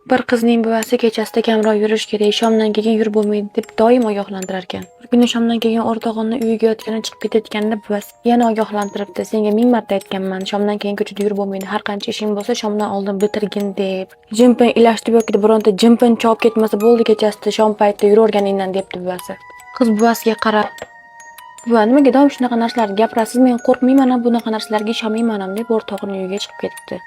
Bir qizning buvasi kechasida kamroq yurish kerak, shomdan keyin yurib bo'lmaydi deb doim ogohlantirar ekan. Bir kuni shomdan keyin o'rtog'ini uyiga yotgani chiqib ketayotganda buvasi yana ogohlantiribdi. Senga ming marta aytganman, shomdan keyin ko'chada yurib bo'lmaydi. Har qancha ishing bo'lsa, shomdan oldin bitirgin deb. Jimpin ilashtirib yoki bironta jimpin chopib ketmasa bo'ldi kechasida shom paytida yuraverganingdan debdi buvasi. Qiz buvasiga qarab, "Buva, nimaga doim shunaqa narsalarni gapirasiz? Men qo'rqmayman, bunaqa narsalarga ishonmayman" deb o'rtog'ining uyiga chiqib ketibdi.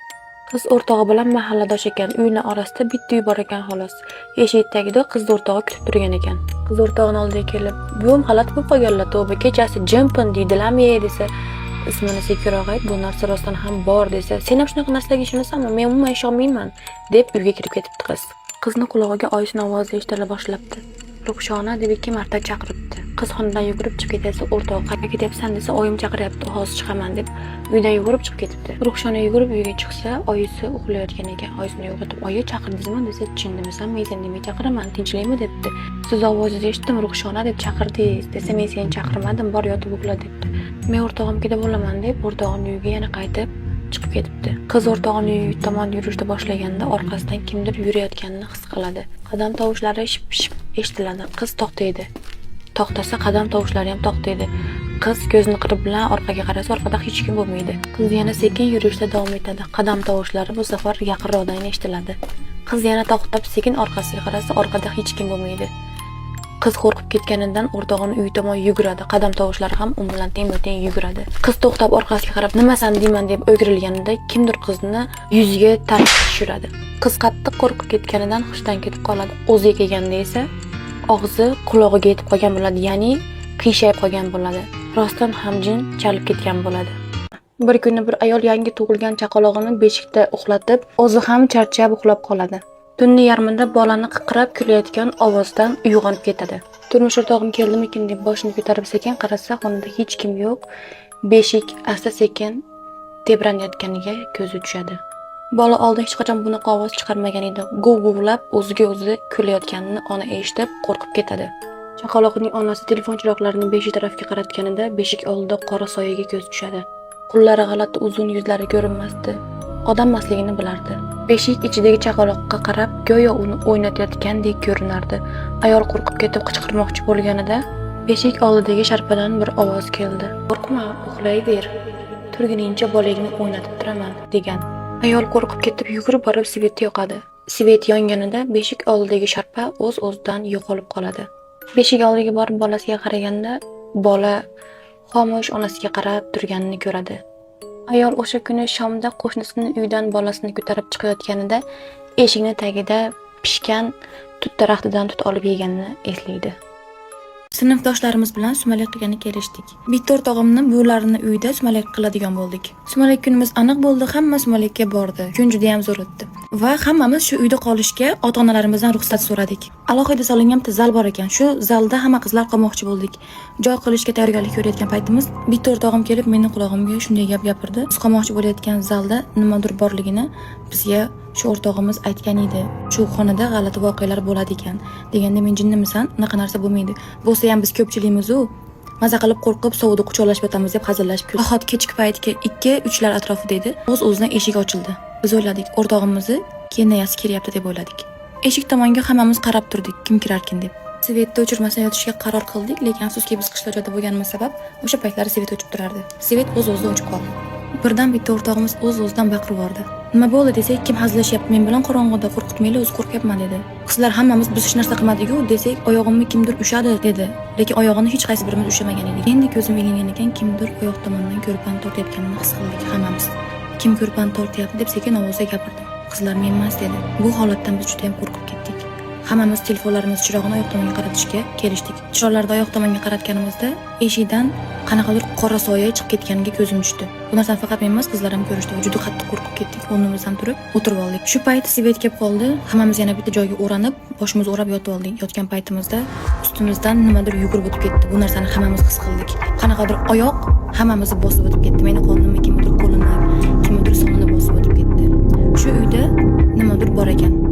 Qiz o'rtog'i bilan mahalladosh ekan. Uyning orasida bitta uy bor ekan xolos. Eshik tagida qiz o'rtog'i kutib turgan ekan. Qiz o'rtog'ining oldiga kelib, "Buvim xalat bo'lib qolganlar, tavba, kechasi jimpin deydilarmi?" desa, ismini sekinroq ayt, bu narsa rostdan ham bor desa, "Sen ham shunaqa narsalarga ishonasanmi? Men umuman ishonmayman" deb uyga kirib ketibdi qiz. Qizni qulog'iga oyisining ovozi eshitila boshlabdi. "Ruxshona" deb 2 marta chaqiribdi. Qiz xonadan yugurib chiqib ketsa, o'rtog'i "Qayerga ketyapsan?" desa, "Oyim chaqiryapti, hozir chiqaman" deb uydan yugurib chiqib ketibdi. Ruxshona yugurib uyga chiqsa, oyisi uxlayotgan ekan. Oyisini uyg'otib, "Oyi, chaqirdingizmi?" desa, "Tushundimsan, men seni nima chaqiraman, tinchlikmi?" debdi. "Siz ovozingizni eshitdim, Ruxshona deb chaqirdingiz" desa, "Men seni chaqirmadim, bor yotib uxla" debdi. "Men o'rtog'imga bo'laman" deb o'rtog'ining uyiga yana qaytib chiqib ketibdi. Qiz o'rtog'ining uyi tomon yurishda boshlaganda orqasidan kimdir yurayotganini his qiladi. Qadam tovushlari ship-ship eshitiladi. Qiz to'xtaydi. To'xtasa qadam tovushlari ham to'xtaydi. Qiz ko'zini qirib bilan orqaga qarasa, orqada hech kim bo'lmaydi. Qiz yana sekin yurishda davom etadi. Qadam tovushlari bu safar yaqinroqdan eshitiladi. Qiz yana to'xtab sekin orqasiga qarasa, orqada hech kim bo'lmaydi. Qiz qo'rqib ketganidan o'rtog'ining uyi tomon yuguradi. Qadam tovushlari ham u bilan teng-teng yuguradi. Qiz to'xtab orqasiga qarab, "Nimasan deyman" deb o'girilganida kimdir qizni yuziga tartib tushiradi. Qiz qattiq qo'rqib ketganidan hushdan ketib qoladi. O'ziga kelganda esa og'zi qulog'iga yetib qolgan bo'ladi, ya'ni qiyshayib qolgan bo'ladi. Rostdan ham jin chalib ketgan bo'ladi. Bir kuni bir ayol yangi tug'ilgan chaqalog'ini beshikda uxlatib, o'zi ham charchab uxlab qoladi. Tunni yarmida bolani qiqirab kulayotgan ovozdan uyg'onib ketadi. Turmush o'rtog'im keldimikin deb boshini ko'tarib sekin qarasa, xonada hech kim yo'q. Beshik asta-sekin tebranayotganiga ko'zi tushadi. Bola oldin hech qachon bunaqa ovoz chiqarmagan edi. G'ov-g'ovlab o'ziga o'zi kulayotganini ona eshitib qo'rqib ketadi. Chaqaloqning onasi telefon chiroqlarini beshik tarafga qaratganida beshik oldida qora soyaga ko'z tushadi. Qo'llari g'alati uzun, yuzlari ko'rinmasdi. Odam emasligini bilardi. Beshik ichidagi chaqaloqqa qarab, go'yo uni o'ynatayotgandek ko'rinardi. Ayol qo'rqib ketib qichqirmoqchi bo'lganida, beshik oldidagi sharpadan bir ovoz keldi. "Qo'rqma, uxlayver. Turguningcha bolangni o'ynatib turaman" degan. Ayol qo'rqib ketib yugurib borib svet yoqadi. Svet yonganida beshik oldidagi sharpa o'z-o'zidan yo'qolib qoladi. Beshik oldiga borib bolasiga qaraganda, bola xomush onasiga qarab turganini ko'radi. Ayol o'sha kuni shomda qo'shnisining uyidan bolasini ko'tarib chiqayotganida eshikning tagida pishgan tut daraxtidan tut olib yeganini eslaydi. Sinfdoshlarimiz bilan sumalak qilgani kelishdik. Bitta o'rtog'imni buvlarini uyida sumalak qiladigan bo'ldik. Sumalak kunimiz aniq bo'ldi, hamma sumalakka bordi. Kun juda ham zo'r o'tdi. Va hammamiz shu uyda qolishga ota-onalarimizdan ruxsat so'radik. Alohida solingan bitta zal bor ekan. Shu zalda hamma qizlar qolmoqchi bo'ldik. Joy qilishga tayyorgarlik ko'rayotgan paytimiz bitta o'rtog'im kelib mening qulog'imga shunday gap gapirdi. Biz qolmoqchi bo'layotgan zalda nimadir borligini bizga shu o'rtog'imiz aytgan edi. Shu xonada g'alati voqealar bo'ladi ekan. Deganda men jinnimisan? Unaqa narsa bo'lmaydi. Bo'lsa ham biz ko'pchiligimiz-u maza qilib qo'rqib sovda quchoqlashib yotamiz deb hazillashib kuldik. Ahot kechki paytga 2-3lar atrofida edi. O'z-o'zidan eshik ochildi. Biz o'yladik, o'rtog'imizni kenayasi kelyapti deb o'yladik. Eshik tomonga hammamiz qarab turdik, kim kirarkin deb. Svetni o'chirmasdan yotishga qaror qildik, lekin afsuski biz qishloq joyda bo'lganimiz sabab o'sha paytlar svet o'chib turardi. Svet o'z-o'zidan o'chib qoldi. Birdan bitta o'rtog'imiz o'z-o'zidan baqirib yubordi. "Nima bo'ldi?" desak, "Kim hazillashyapti men bilan qorong'uda, qo'rqitmaylar, o'zi qo'rqyapman" dedi. Qizlar hammamiz biz hech narsa qilmadik-ku desak, "Oyog'imni kimdir ushadi" dedi. Lekin oyog'ini hech qaysi birimiz ushamagan edik. Endi ko'zim ilingan ekan, kimdir oyoq tomonidan ko'rpan tortayotganini his qildik hammamiz. "Kim ko'rpan tortyapti?" deb sekin ovozda gapirdim. Qizlar "Men emas" dedi. Bu holatdan biz juda ham qo'rqib ketdik. Hammamiz telefonlarimiz chirog'ini oyoq tomonga qaratishga kelishdik. Chiroqlarni oyoq tomonga qaratganimizda eshikdan qanaqadir qora soya chiqib ketganiga ko'zim tushdi. Bu narsani faqat men emas, qizlar ham ko'rishdi va juda qattiq qo'rqib ketdik. O'rnimizdan turib o'tirib oldik. Shu payt svet kelib qoldi. Hammamiz yana bitta joyga o'ranib, boshimizni o'rab yotib oldik. Yotgan paytimizda ustimizdan nimadir yugurib o'tib ketdi. Bu narsani hammamiz his qildik. Qanaqadir oyoq hammamizni bosib o'tib ketdi. Meni qo'limni kimdir qo'lini, kimdir sonini bosib o'tib ketdi. Shu uyda nimadir bor ekan.